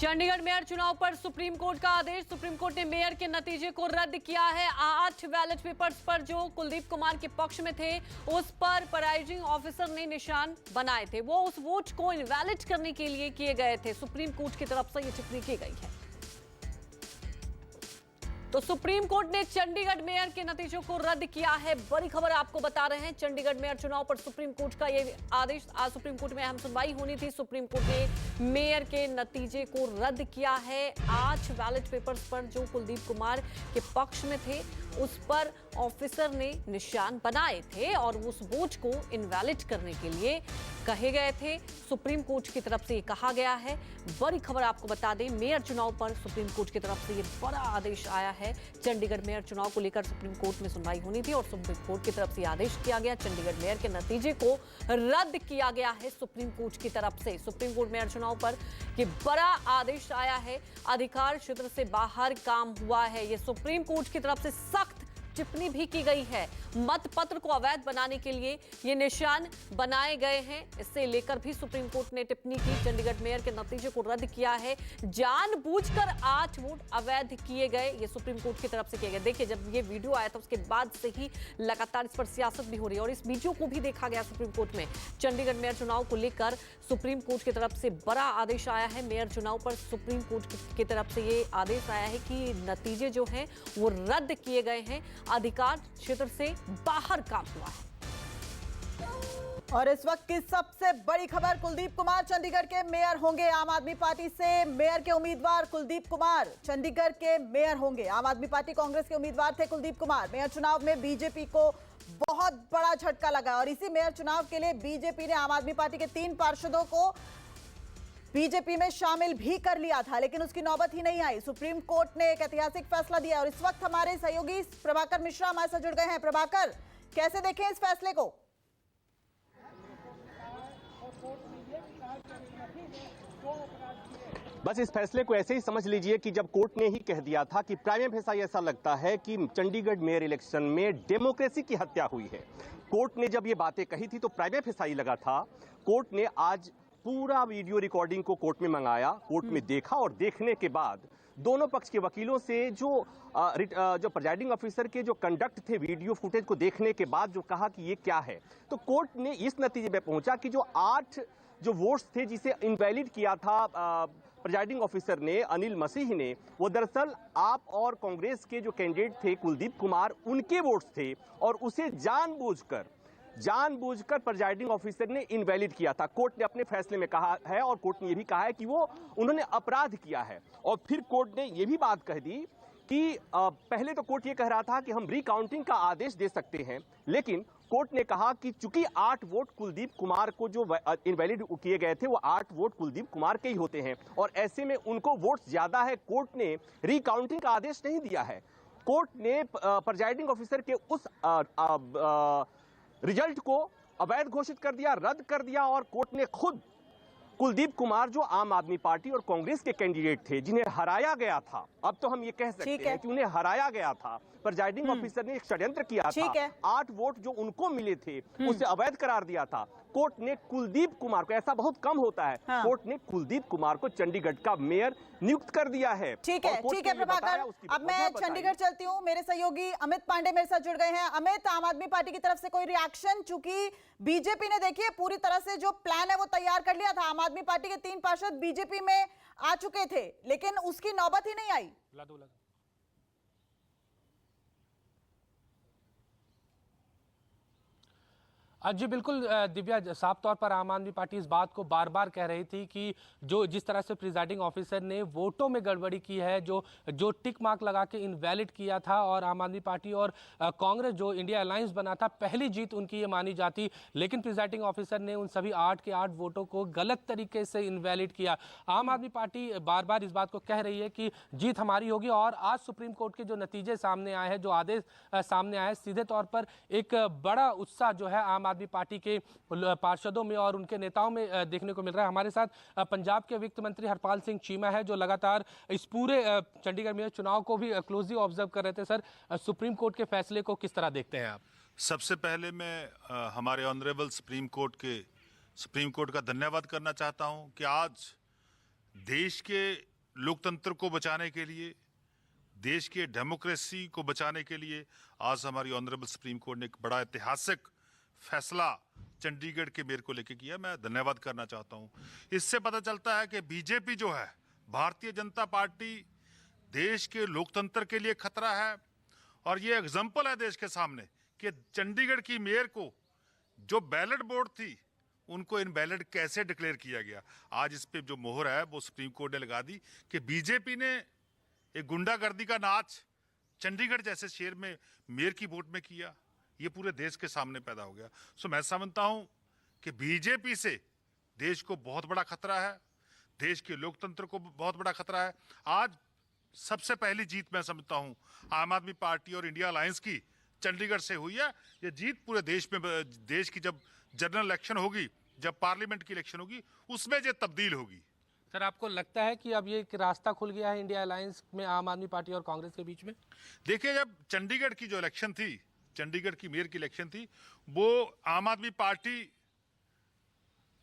Chandigarh mayor चुनाव पर supreme court का आदेश। सुप्रीम कोर्ट ने मेयर के नतीजे को रद्द किया है। 8 बैलेट पेपर्स पर जो कुलदीप कुमार के पक्ष में थे उस पर प्रिजाइडिंग ऑफिसर ने निशान बनाए थे। वो उस वोट को इनवैलिड करने के लिए किए गए थे। सुप्रीम कोर्ट की तरफ से ये टिप्पणी की गई है। तो सुप्रीम कोर्ट ने चंडीगढ़ मेयर के नतीजों को रद्द किया है। बड़ी खबर आपको बता रहे हैं। चंडीगढ़ मेयर चुनाव पर सुप्रीम कोर्ट का ये आदेश। आज सुप्रीम कोर्ट में अहम सुनवाई होनी थी। सुप्रीम कोर्ट ने मेयर के नतीजे को रद्द किया है। 8 बैलेट पेपर्स पर जो कुलदीप कुमार के पक्ष में थे उस पर ऑफिसर ने निशान बनाए थे और उस वोट को इनवैलिड करने के लिए कहे गए थे। सुप्रीम कोर्ट की तरफ से ये कहा गया है। बड़ी खबर आपको बता दें, मेयर चुनाव पर सुप्रीम कोर्ट की तरफ से ये बड़ा आदेश आया है। चंडीगढ़ मेयर चुनाव को लेकर सुप्रीम कोर्ट में सुनवाई होनी थी और सुप्रीम कोर्ट की तरफ से आदेश किया गया। चंडीगढ़ मेयर के नतीजे को रद्द किया गया है सुप्रीम कोर्ट की तरफ से। सुप्रीम कोर्ट मेयर चुनाव पर ये बड़ा आदेश आया है। अधिकार क्षेत्र से बाहर काम हुआ है। ये सुप्रीम कोर्ट की तरफ से सख्त टिप्पणी भी की गई है। मतपत्र को अवैध बनाने के लिए ये निशान बनाए गए हैं। इससे लेकर भी सुप्रीम कोर्ट ने टिप्पणी की। चंडीगढ़ मेयर के नतीजे को रद्द किया है। जानबूझकर 8 वोट अवैध किए गए, ये सुप्रीम कोर्ट की तरफ से किए गए। देखिए, जब ये वीडियो आया था उसके बाद से ही लगातार इस पर सियासत भी हो रही है और इस वीडियो को भी देखा गया सुप्रीम कोर्ट में। चंडीगढ़ मेयर चुनाव को लेकर सुप्रीम कोर्ट की तरफ से बड़ा आदेश आया है। मेयर चुनाव पर सुप्रीम कोर्ट की तरफ से ये आदेश आया है कि नतीजे जो हैं वो रद्द किए गए हैं। अधिकार क्षेत्र से बाहर काम हुआ है। और इस वक्त की सबसे बड़ी खबर, कुलदीप कुमार चंडीगढ़ के मेयर होंगे। आम आदमी पार्टी से मेयर के उम्मीदवार कुलदीप कुमार चंडीगढ़ के मेयर होंगे। आम आदमी पार्टी कांग्रेस के उम्मीदवार थे कुलदीप कुमार। मेयर चुनाव में बीजेपी को बहुत बड़ा झटका लगा और इसी मेयर चुनाव के लिए बीजेपी ने आम आदमी पार्टी के 3 पार्षदों को बीजेपी में शामिल भी कर लिया था, लेकिन उसकी नौबत ही नहीं आई। सुप्रीम कोर्ट ने एक ऐतिहासिक फैसला दिया और इस वक्त हमारे सहयोगी प्रभाकर मिश्रा हमारे साथ जुड़ गए हैं। प्रभाकर, कैसे देखें इस फैसले को? बस इस फैसले को ऐसे ही समझ लीजिए कि जब कोर्ट ने ही कह दिया था कि प्राइम फेसा ऐसा लगता है कि चंडीगढ़ मेयर इलेक्शन में डेमोक्रेसी की हत्या हुई है। कोर्ट ने जब ये बातें कही थी तो प्राइम फेसा ही लगा था। कोर्ट ने आज पूरा वीडियो रिकॉर्डिंग को कोर्ट में मंगाया, कोर्ट में देखा और देखने के बाद दोनों पक्ष के वकीलों से जो प्रिजाइडिंग ऑफिसर के जो कंडक्ट थे वीडियो फुटेज को देखने के बाद जो कहा कि ये क्या है, तो कोर्ट ने इस नतीजे पे पहुंचा कि जो 8 जो वोट्स थे जिसे इनवैलिड किया था प्रिजाइडिंग ऑफिसर ने, अनिल मसीह ने, वो दरअसल आप और कांग्रेस के जो कैंडिडेट थे कुलदीप कुमार, उनके वोट्स थे और उसे जानबूझकर प्रिजाइडिंग ऑफिसर ने इनवैलिड किया था। कोर्ट ने अपने फैसले में कहा है और कोर्ट ने यह भी कहा है कि उन्होंने अपराध किया है। और फिर कोर्ट ने यह भी बात कह दी कि पहले तो कोर्ट ये कह रहा था कि हम रिकाउंटिंग का आदेश दे सकते हैं, लेकिन कोर्ट ने कहा कि चूंकि 8 वोट कुलदीप कुमार को जो इनवैलिड किए गए थे वो 8 वोट कुलदीप कुमार के ही होते हैं और ऐसे में उनको वोट ज्यादा है। कोर्ट ने रिकाउंटिंग का आदेश नहीं दिया है। कोर्ट ने प्रिजाइडिंग ऑफिसर के उस रिजल्ट को अवैध घोषित कर दिया, रद्द कर दिया और कोर्ट ने खुद कुलदीप कुमार जो आम आदमी पार्टी और कांग्रेस के कैंडिडेट थे जिन्हें हराया गया था, अब तो हम ये कह सकते हैं कि उन्हें हराया गया था, प्रिजाइडिंग ऑफिसर ने एक षड्यंत्र किया था, 8 वोट जो उनको मिले थे उसे अवैध करार दिया था। कोर्ट ने कुलदीप कुमार को, ऐसा बहुत कम होता है, कोर्ट ने कुलदीप कुमार को चंडीगढ़ का मेयर नियुक्त कर दिया है। ठीक है प्रभाकर, अब मैं चंडीगढ़ चलती हूँ। मेरे सहयोगी अमित पांडे मेरे साथ जुड़ गए हैं। अमित, आम आदमी पार्टी की तरफ से कोई रिएक्शन? चूंकि बीजेपी ने देखिए पूरी तरह से जो प्लान है वो तैयार कर लिया था। आम आदमी पार्टी के 3 पार्षद बीजेपी में आ चुके थे, लेकिन उसकी नौबत ही नहीं आई। जी बिल्कुल दिव्या, साफ तौर पर आम आदमी पार्टी इस बात को बार बार कह रही थी कि जिस तरह से प्रिजाइडिंग ऑफिसर ने वोटों में गड़बड़ी की है, जो टिक मार्क लगा के इनवैलिड किया था और आम आदमी पार्टी और कांग्रेस जो इंडिया अलायंस बना था, पहली जीत उनकी ये मानी जाती, लेकिन प्रिजाइडिंग ऑफिसर ने उन सभी 8 के 8 वोटों को गलत तरीके से इनवैलिड किया। आम आदमी पार्टी बार बार इस बात को कह रही है कि जीत हमारी होगी और आज सुप्रीम कोर्ट के जो नतीजे सामने आए हैं, जो आदेश सामने आए, सीधे तौर पर एक बड़ा उत्साह जो है आम आदमी पार्टी के पार्षदों में और उनके नेताओं में देखने को मिल रहा है। हमारे साथ पंजाब के वित्त मंत्री हरपाल सिंह चीमा है जो लगातार इस पूरे चंडीगढ़ मेयर चुनाव को भी क्लोजली ऑब्जर्व कर रहे थे। सर, सुप्रीम कोर्ट के फैसले को किस तरह देखते हैं आप? सबसे पहले मैं हमारे ऑनरेबल सुप्रीम कोर्ट का धन्यवाद करना चाहता हूं कि आज देश के लोकतंत्र को बचाने के लिए, देश के डेमोक्रेसी को बचाने के लिए आज हमारी ऑनरेबल सुप्रीम कोर्ट ने एक बड़ा ऐतिहासिक फैसला चंडीगढ़ के मेयर को लेकर किया। मैं धन्यवाद करना चाहता हूं। इससे पता चलता है कि बीजेपी जो है, भारतीय जनता पार्टी, देश के लोकतंत्र के लिए खतरा है। और ये एग्जाम्पल है देश के सामने कि चंडीगढ़ की मेयर को जो बैलेट बोर्ड थी उनको इनवैलिड कैसे डिक्लेयर किया गया। आज इस पे जो मोहर है वो सुप्रीम कोर्ट ने लगा दी कि बीजेपी ने एक गुंडागर्दी का नाच चंडीगढ़ जैसे शहर में मेयर की वोट में किया। ये पूरे देश के सामने पैदा हो गया। सो मैं समझता हूं कि बीजेपी से देश को बहुत बड़ा खतरा है, देश के लोकतंत्र को बहुत बड़ा खतरा है। आज सबसे पहली जीत मैं समझता हूं आम आदमी पार्टी और इंडिया अलायंस की चंडीगढ़ से हुई है। ये जीत पूरे देश में, देश की जब जनरल इलेक्शन होगी, जब पार्लियामेंट की इलेक्शन होगी, उसमें ये तब्दील होगी। सर, आपको लगता है कि अब ये एक रास्ता खुल गया है इंडिया अलायंस में आम आदमी पार्टी और कांग्रेस के बीच में? देखिए, जब चंडीगढ़ की जो इलेक्शन थी, चंडीगढ़ की मेयर की इलेक्शन थी, वो आम आदमी पार्टी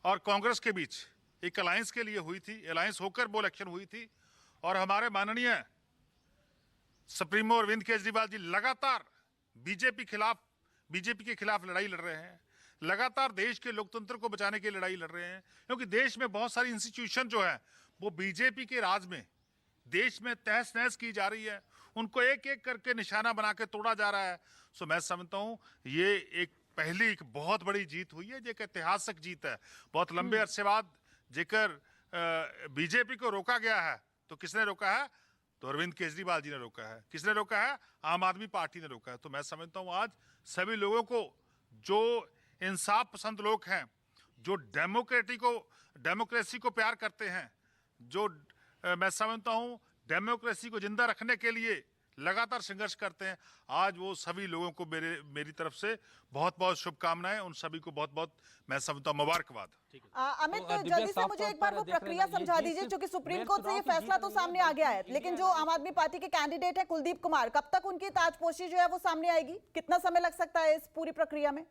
और कांग्रेस के बीच एक अलायंस के लिए हुई थी। अलायंस होकर वो इलेक्शन हुई थी। और हमारे माननीय सुप्रीमो अरविंद केजरीवाल जी लगातार बीजेपी के खिलाफ लड़ाई लड़ रहे हैं। लगातार देश के लोकतंत्र को बचाने की लड़ाई लड़ रहे हैं, क्योंकि देश में बहुत सारी इंस्टीट्यूशन जो है वो बीजेपी के राज में देश में तहस नहस की जा रही है। उनको एक एक करके निशाना बना के तोड़ा जा रहा है। सो मैं समझता हूँ ये एक पहली एक बहुत बड़ी जीत हुई है, एक ऐतिहासिक जीत है। बहुत लंबे अरसे बाद जेकर बीजेपी को रोका गया है, तो किसने रोका है? तो अरविंद केजरीवाल जी ने रोका है। किसने रोका है? आम आदमी पार्टी ने रोका है। तो मैं समझता हूँ आज सभी लोगों को, जो इंसाफ पसंद लोग हैं, जो डेमोक्रेसी को प्यार करते हैं, जो मैं समझता हूँ डेमोक्रेसी को जिंदा रखने के लिए लगातार संघर्ष करते हैं, आज वो सभी लोगों को मेरी तरफ से बहुत बहुत शुभकामनाएं। उन सभी को बहुत बहुत मैं समझता हूँ मुबारकबाद। अमित, तो जल्दी से मुझे एक बार वो प्रक्रिया समझा दीजिए, क्योंकि सुप्रीम कोर्ट से ये फैसला तो सामने आ गया है, लेकिन जो आम आदमी पार्टी के कैंडिडेट है कुलदीप कुमार, कब तक उनकी ताजपोशी जो है वो सामने आएगी? कितना समय लग सकता है इस पूरी प्रक्रिया में?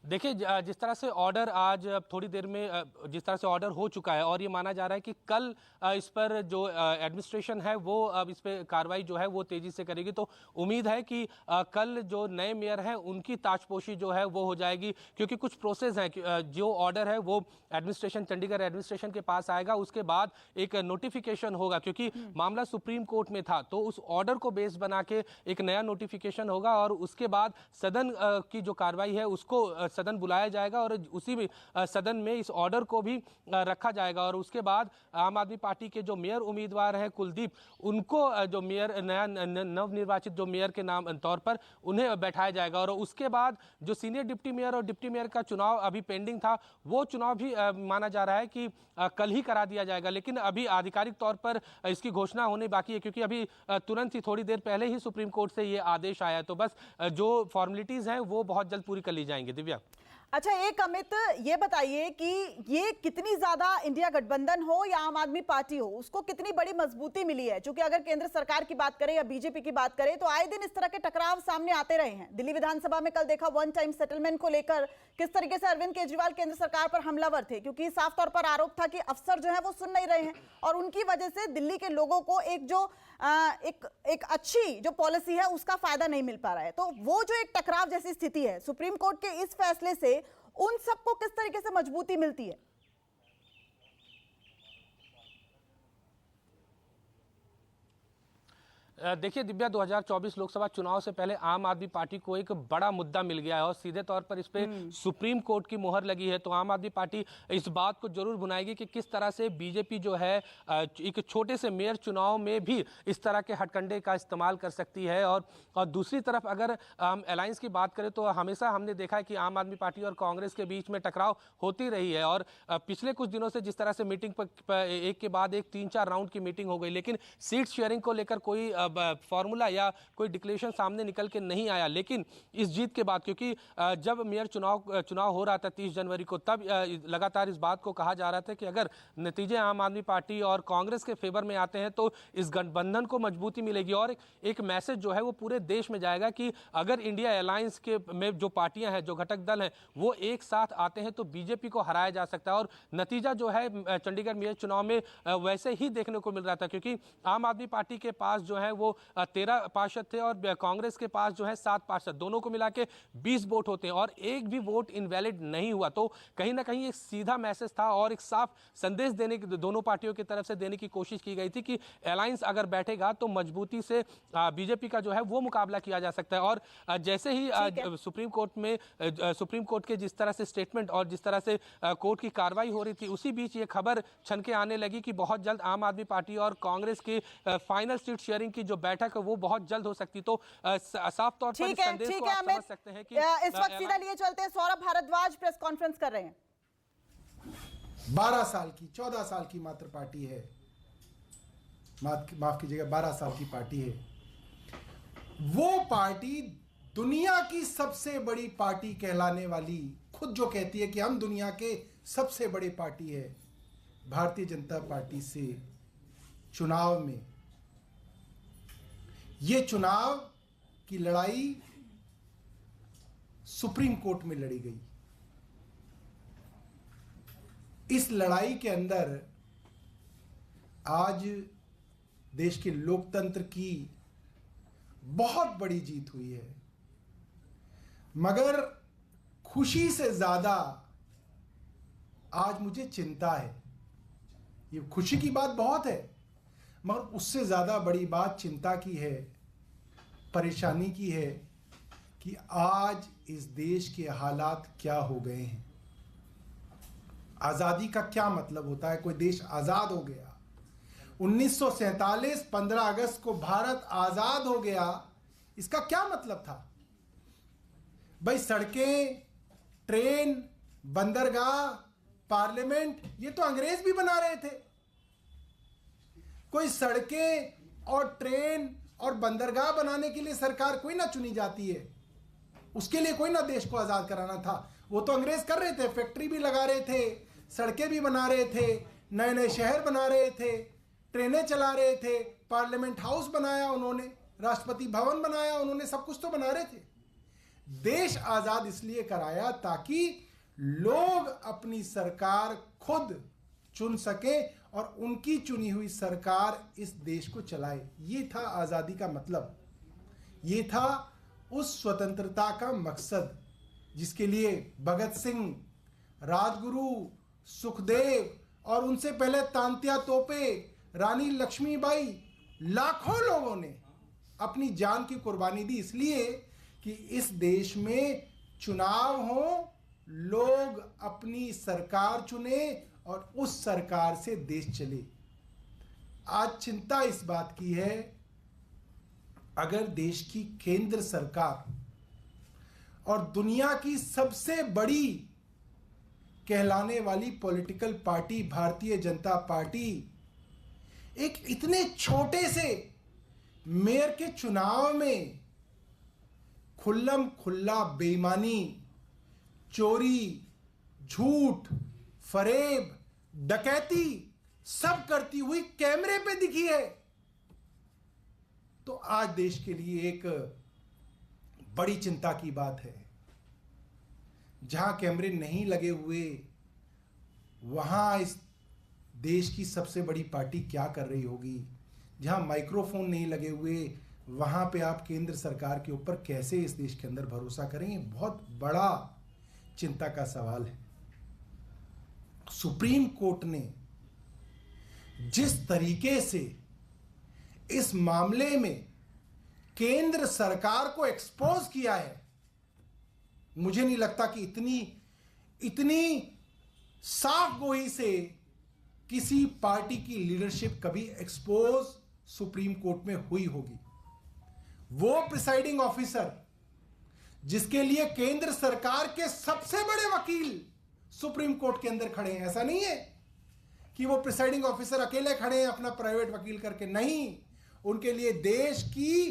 देखिए, जिस तरह से ऑर्डर आज थोड़ी देर में जिस तरह से ऑर्डर हो चुका है और ये माना जा रहा है कि कल इस पर जो एडमिनिस्ट्रेशन है वो अब इस पर कार्रवाई जो है वो तेजी से करेगी। तो उम्मीद है कि कल जो नए मेयर हैं उनकी ताजपोशी जो है वो हो जाएगी, क्योंकि कुछ प्रोसेस हैं। जो ऑर्डर है वो एडमिनिस्ट्रेशन, चंडीगढ़ एडमिनिस्ट्रेशन के पास आएगा, उसके बाद एक नोटिफिकेशन होगा, क्योंकि मामला सुप्रीम कोर्ट में था। तो उस ऑर्डर को बेस बना के एक नया नोटिफिकेशन होगा और उसके बाद सदन की जो कार्रवाई है उसको सदन बुलाया जाएगा और उसी में सदन में इस ऑर्डर को भी रखा जाएगा। और उसके बाद आम आदमी पार्टी के जो मेयर उम्मीदवार हैं कुलदीप, उनको जो मेयर नया नवनिर्वाचित जो मेयर के नाम तौर पर उन्हें बैठाया जाएगा। और उसके बाद जो सीनियर डिप्टी मेयर और डिप्टी मेयर का चुनाव अभी पेंडिंग था, वो चुनाव भी माना जा रहा है कि कल ही करा दिया जाएगा। लेकिन अभी आधिकारिक तौर पर इसकी घोषणा होनी बाकी है, क्योंकि अभी तुरंत ही थोड़ी देर पहले ही सुप्रीम कोर्ट से ये आदेश आया है। तो बस जो फॉर्मेलिटीज हैं वो बहुत जल्द पूरी कर ली जाएंगी। दिव्या, अच्छा, एक अमित ये बताइए कि ये कितनी ज्यादा इंडिया गठबंधन हो या आम आदमी पार्टी हो, उसको कितनी बड़ी मजबूती मिली है? क्योंकि अगर केंद्र सरकार की बात करें या बीजेपी की बात करें तो आए दिन इस तरह के टकराव सामने आते रहे हैं। दिल्ली विधानसभा में कल देखा वन टाइम सेटलमेंट को लेकर किस तरीके से अरविंद केजरीवाल केंद्र सरकार पर हमलावर थे, क्योंकि साफ तौर पर आरोप था कि अफसर जो है वो सुन नहीं रहे हैं और उनकी वजह से दिल्ली के लोगों को एक अच्छी जो पॉलिसी है उसका फायदा नहीं मिल पा रहा है। तो वो जो एक टकराव जैसी स्थिति है, सुप्रीम कोर्ट के इस फैसले से उन सबको किस तरीके से मजबूती मिलती है? देखिए दिव्या, 2024 लोकसभा चुनाव से पहले आम आदमी पार्टी को एक बड़ा मुद्दा मिल गया है और सीधे तौर पर इस पे सुप्रीम कोर्ट की मोहर लगी है। तो आम आदमी पार्टी इस बात को जरूर भुनाएगी कि किस तरह से बीजेपी जो है एक छोटे से मेयर चुनाव में भी इस तरह के हथकंडे का इस्तेमाल कर सकती है। और दूसरी तरफ अगर हम अलायंस की बात करें तो हमेशा हमने देखा है कि आम आदमी पार्टी और कांग्रेस के बीच में टकराव होती रही है। और पिछले कुछ दिनों से जिस तरह से मीटिंग पर एक के बाद एक 3-4 राउंड की मीटिंग हो गई, लेकिन सीट शेयरिंग को लेकर कोई फॉर्मूला या कोई डिक्लेरेशन सामने निकल के नहीं आया, लेकिन इस जीत के बाद, क्योंकि जब मेयर चुनाव हो रहा था 30 जनवरी को, तब लगातार इस बात को कहा जा रहा था कि अगर नतीजे आम आदमी पार्टी और कांग्रेस के फेवर में आते हैं तो इस गठबंधन को मजबूती मिलेगी और एक मैसेज जो है वो पूरे देश में जाएगा कि अगर इंडिया अलायंस के में जो पार्टियां हैं, जो घटक दल हैं, वो एक साथ आते हैं तो बीजेपी को हराया जा सकता है। और नतीजा जो है चंडीगढ़ मेयर चुनाव में वैसे ही देखने को मिल रहा था, क्योंकि आम आदमी पार्टी के पास जो है वो 13 पार्षद थे और कांग्रेस के पास जो है 7 पार्षद, दोनों को मिला के 20 वोट होते हैं और एक भी वोट इनवैलिड नहीं हुआ। तो कहीं ना कहीं एक सीधा मैसेज था और एक साफ संदेश देने की दोनों पार्टियों की तरफ से देने की कोशिश की गई थी कि अलायंस अगर बैठेगा तो मजबूती से बीजेपी का जो है वो मुकाबला किया जा सकता है। और जैसे ही सुप्रीम कोर्ट के जिस तरह से स्टेटमेंट और जिस तरह से कोर्ट की कार्रवाई हो रही थी, उसी बीच ये खबर छनके आने लगी कि बहुत जल्द आम आदमी पार्टी और कांग्रेस की फाइनल सीट शेयरिंग की जो बैठक है वो बहुत जल्द हो सकती। तो साफ तौर पर इस संदेश को आप समझ सकते हैं कि इस वक्त सीधा लिए चलते हैं, सौरभ भारद्वाज प्रेस कॉन्फ्रेंस कर रहे हैं। 12 साल की 14 साल की मात्र पार्टी है, माफ कीजिएगा 12 साल की पार्टी है। वो पार्टी दुनिया की सबसे बड़ी पार्टी कहलाने वाली, खुद जो कहती है कि हम दुनिया के सबसे बड़ी पार्टी है, भारतीय जनता पार्टी से चुनाव में, ये चुनाव की लड़ाई सुप्रीम कोर्ट में लड़ी गई। इस लड़ाई के अंदर आज देश के लोकतंत्र की बहुत बड़ी जीत हुई है, मगर खुशी से ज्यादा आज मुझे चिंता है। ये खुशी की बात बहुत है, मगर उससे ज्यादा बड़ी बात चिंता की है, परेशानी की है कि आज इस देश के हालात क्या हो गए हैं। आजादी का क्या मतलब होता है? कोई देश आजाद हो गया, 1947 15 अगस्त को भारत आजाद हो गया, इसका क्या मतलब था? भाई सड़कें, ट्रेन, बंदरगाह, पार्लियामेंट, ये तो अंग्रेज भी बना रहे थे। कोई सड़कें और ट्रेन और बंदरगाह बनाने के लिए सरकार कोई ना चुनी जाती है, उसके लिए कोई ना देश को आजाद कराना था, वो तो अंग्रेज कर रहे थे। फैक्ट्री भी लगा रहे थे, सड़कें भी बना रहे थे, नए नए शहर बना रहे थे, ट्रेनें चला रहे थे, पार्लियामेंट हाउस बनाया उन्होंने, राष्ट्रपति भवन बनाया उन्होंने, सब कुछ तो बना रहे थे। देश आजाद इसलिए कराया ताकि लोग अपनी सरकार खुद चुन सके और उनकी चुनी हुई सरकार इस देश को चलाए। ये था आजादी का मतलब, ये था उस स्वतंत्रता का मकसद जिसके लिए भगत सिंह, राजगुरु, सुखदेव और उनसे पहले तांत्या तोपे, रानी लक्ष्मीबाई, लाखों लोगों ने अपनी जान की कुर्बानी दी, इसलिए कि इस देश में चुनाव हो, लोग अपनी सरकार चुने और उस सरकार से देश चले। आज चिंता इस बात की है, अगर देश की केंद्र सरकार और दुनिया की सबसे बड़ी कहलाने वाली political party Bharatiya Janata party एक इतने छोटे से मेयर के चुनाव में खुल्लम खुल्ला बेईमानी, चोरी, झूठ, फरेब, डकैती सब करती हुई कैमरे पे दिखी है, तो आज देश के लिए एक बड़ी चिंता की बात है। जहां कैमरे नहीं लगे हुए, वहां इस देश की सबसे बड़ी पार्टी क्या कर रही होगी? जहां माइक्रोफोन नहीं लगे हुए, वहां पे आप केंद्र सरकार के ऊपर कैसे इस देश के अंदर भरोसा करेंगे? बहुत बड़ा चिंता का सवाल है। सुप्रीम कोर्ट ने जिस तरीके से इस मामले में केंद्र सरकार को एक्सपोज किया है, मुझे नहीं लगता कि इतनी साफ गोई से किसी पार्टी की लीडरशिप कभी एक्सपोज सुप्रीम कोर्ट में हुई होगी। वो प्रिसाइडिंग ऑफिसर जिसके लिए केंद्र सरकार के सबसे बड़े वकील सुप्रीम कोर्ट के अंदर खड़े हैं, ऐसा नहीं है कि वो प्रिसाइडिंग ऑफिसर अकेले खड़े हैं अपना प्राइवेट वकील करके, नहीं, उनके लिए देश की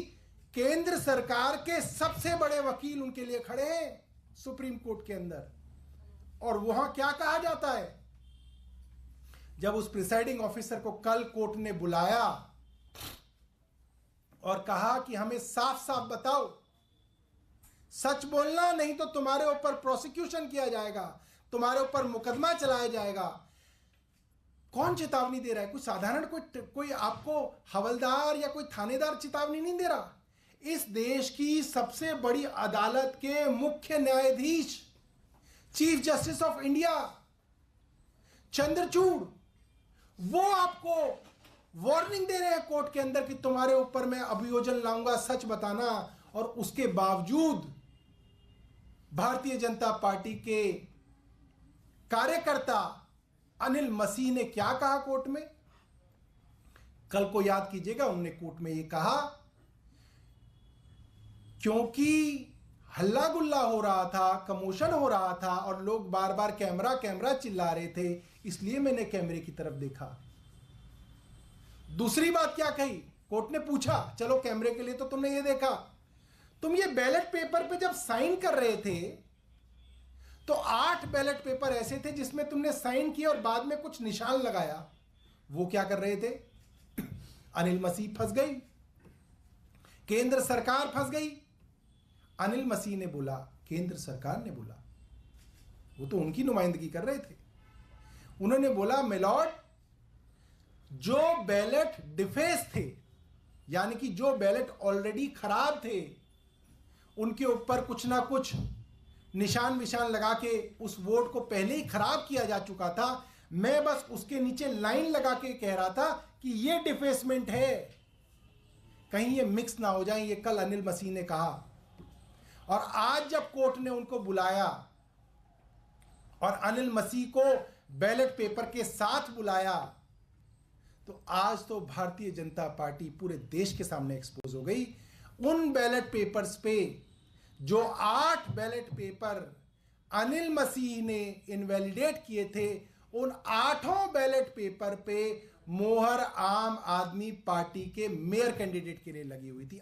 केंद्र सरकार के सबसे बड़े वकील उनके लिए खड़े हैं सुप्रीम कोर्ट के अंदर। और वहां क्या कहा जाता है, जब उस प्रिसाइडिंग ऑफिसर को कल कोर्ट ने बुलाया और कहा कि हमें साफ साफ बताओ, सच बोलना, नहीं तो तुम्हारे ऊपर प्रोसिक्यूशन किया जाएगा, तुम्हारे ऊपर मुकदमा चलाया जाएगा। कौन चेतावनी दे रहा है? कोई साधारण कोई आपको हवलदार या कोई थानेदार चेतावनी नहीं दे रहा। इस देश की सबसे बड़ी अदालत के मुख्य न्यायाधीश, chief justice of India Chandrachud, वो आपको वार्निंग दे रहे हैं कोर्ट के अंदर कि तुम्हारे ऊपर मैं अभियोजन लाऊंगा, सच बताना। और उसके बावजूद भारतीय जनता पार्टी के कार्यकर्ता अनिल मसीह ने क्या कहा कोर्ट में? कल को याद कीजिएगा, उन्होंने कोर्ट में यह कहा क्योंकि हल्ला गुल्ला हो रहा था, कमोशन हो रहा था और लोग बार बार कैमरा कैमरा चिल्ला रहे थे, इसलिए मैंने कैमरे की तरफ देखा। दूसरी बात क्या कही? कोर्ट ने पूछा, चलो कैमरे के लिए तो तुमने ये देखा, तुम ये बैलेट पेपर पे जब साइन कर रहे थे तो 8 बैलेट पेपर ऐसे थे जिसमें तुमने साइन किया और बाद में कुछ निशान लगाया, वो क्या कर रहे थे? अनिल मसीह फंस गई, केंद्र सरकार फंस गई। अनिल मसीह ने बोला, केंद्र सरकार ने बोला, वो तो उनकी नुमाइंदगी कर रहे थे, उन्होंने बोला मिलॉर्ड, जो बैलेट डिफेस थे, यानी कि जो बैलेट ऑलरेडी खराब थे, उनके ऊपर कुछ ना कुछ निशान विशान लगा के उस वोट को पहले ही खराब किया जा चुका था, मैं बस उसके नीचे लाइन लगा के कह रहा था कि ये डिफेसमेंट है, कहीं ये मिक्स ना हो जाए, ये कल अनिल मसीह ने कहा। और आज जब कोर्ट ने उनको बुलाया और अनिल मसीह को बैलेट पेपर के साथ बुलाया, तो आज तो भारतीय जनता पार्टी पूरे देश के सामने एक्सपोज हो गई। उन बैलेट पेपर्स पे जो 8 बैलेट पेपर अनिल मसीह ने इनवैलिडेट किए थे, उन 8 बैलेट पेपर पे मोहर आम आदमी पार्टी के मेयर कैंडिडेट के लिए लगी हुई थी।